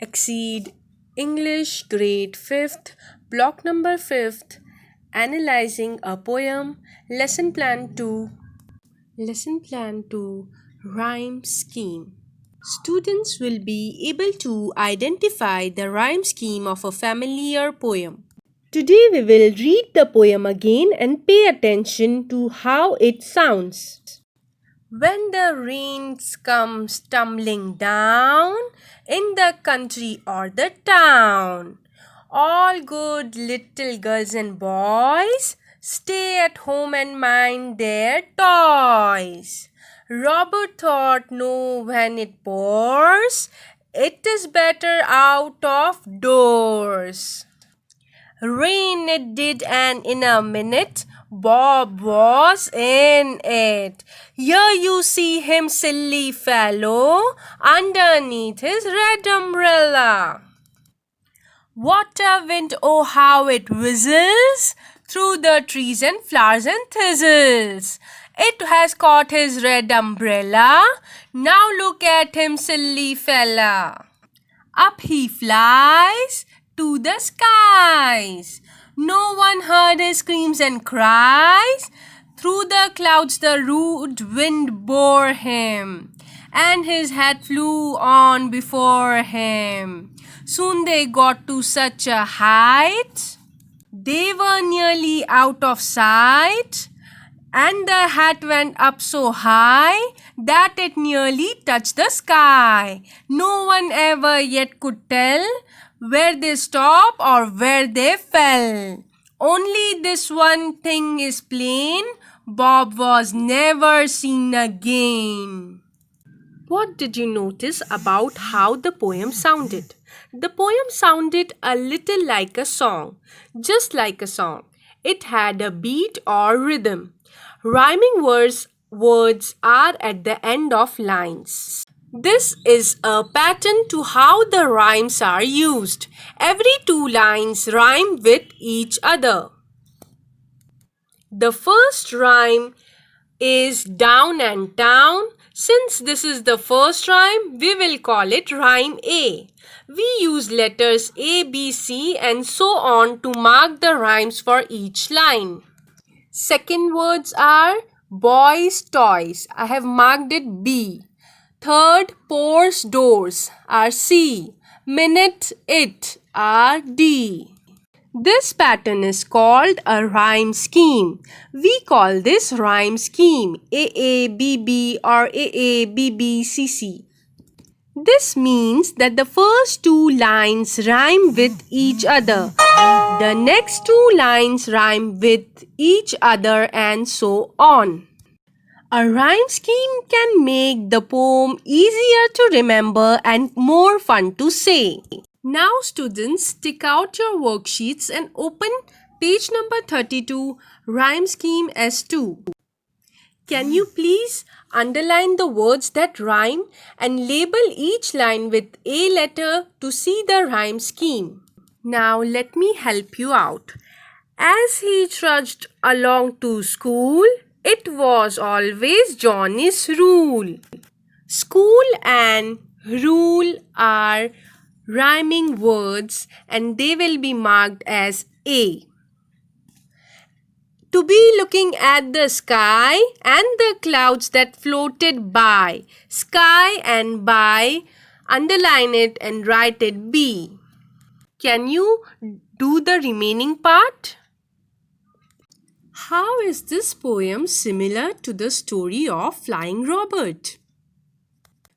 XSEED English Grade 5th, Block number 5th, Analyzing a Poem, Lesson Plan 2. Lesson Plan 2, Rhyme Scheme. Students will be able to identify the rhyme scheme of a familiar poem. Today we will read the poem again and pay attention to how it sounds. When the rains come tumbling down in the country or the town, all good little girls and boys stay at home and mind their toys. Robert thought, no, when it pours, it is better out of doors. Rain it did, and in a minute Bob was in it. Here you see him, silly fellow, underneath his red umbrella. What a wind, oh how it whistles through the trees and flowers and thistles. It has caught his red umbrella. Now look at him, silly fella. Up he flies to the skies. No one heard his screams and cries. Through the clouds the rude wind bore him, and his hat flew on before him. Soon they got to such a height, they were nearly out of sight, and the hat went up so high that it nearly touched the sky. No one ever yet could tell where they stopped or where they fell. Only this one thing is plain, Bob was never seen again. What did you notice about how the poem sounded? The poem sounded a little like a song, just like a song. It had a beat or rhythm. Rhyming words are at the end of lines. This is a pattern to how the rhymes are used. Every two lines rhyme with each other. The first rhyme is down and town. Since this is the first rhyme, we will call it rhyme A. We use letters A, B, C and so on to mark the rhymes for each line. Second words are boys' toys. I have marked it B. Third, pours, doors are C. Minute, it are D. This pattern is called a rhyme scheme. We call this rhyme scheme AABB or AABBCC. This means that the first two lines rhyme with each other. The next two lines rhyme with each other and so on. A rhyme scheme can make the poem easier to remember and more fun to say. Now students, stick out your worksheets and open page number 32, Rhyme Scheme S2. Can you please underline the words that rhyme and label each line with a letter to see the rhyme scheme? Now let me help you out. As he trudged along to school, it was always Johnny's rule. School and rule are rhyming words and they will be marked as A. To be looking at the sky and the clouds that floated by. Sky and by, underline it and write it B. Can you do the remaining part? How is this poem similar to the story of Flying Robert?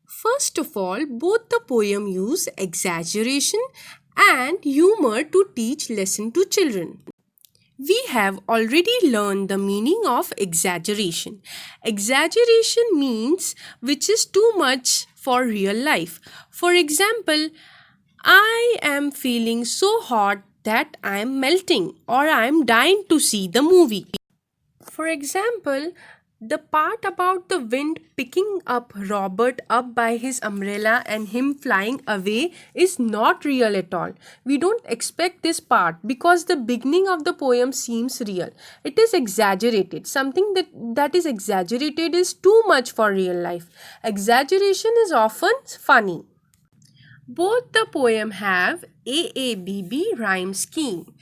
First of all, both the poem use exaggeration and humor to teach lesson to children. We have already learned the meaning of exaggeration. Exaggeration means which is too much for real life. For example, I am feeling so hot that I am melting or I am dying to see the movie. For example, the part about the wind picking up Robert up by his umbrella and him flying away is not real at all. We don't expect this part because the beginning of the poem seems real. It is exaggerated. Something that is exaggerated is too much for real life. Exaggeration is often funny. Both the poem have AABB rhyme scheme.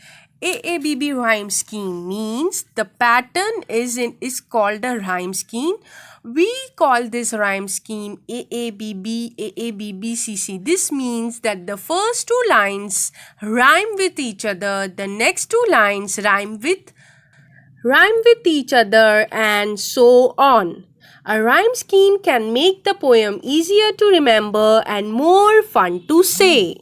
AABB rhyme scheme means the pattern is called a rhyme scheme. We call this rhyme scheme AABB, AABBCC. This means that the first two lines rhyme with each other, the next two lines rhyme with each other, and so on. A rhyme scheme can make the poem easier to remember and more fun to say.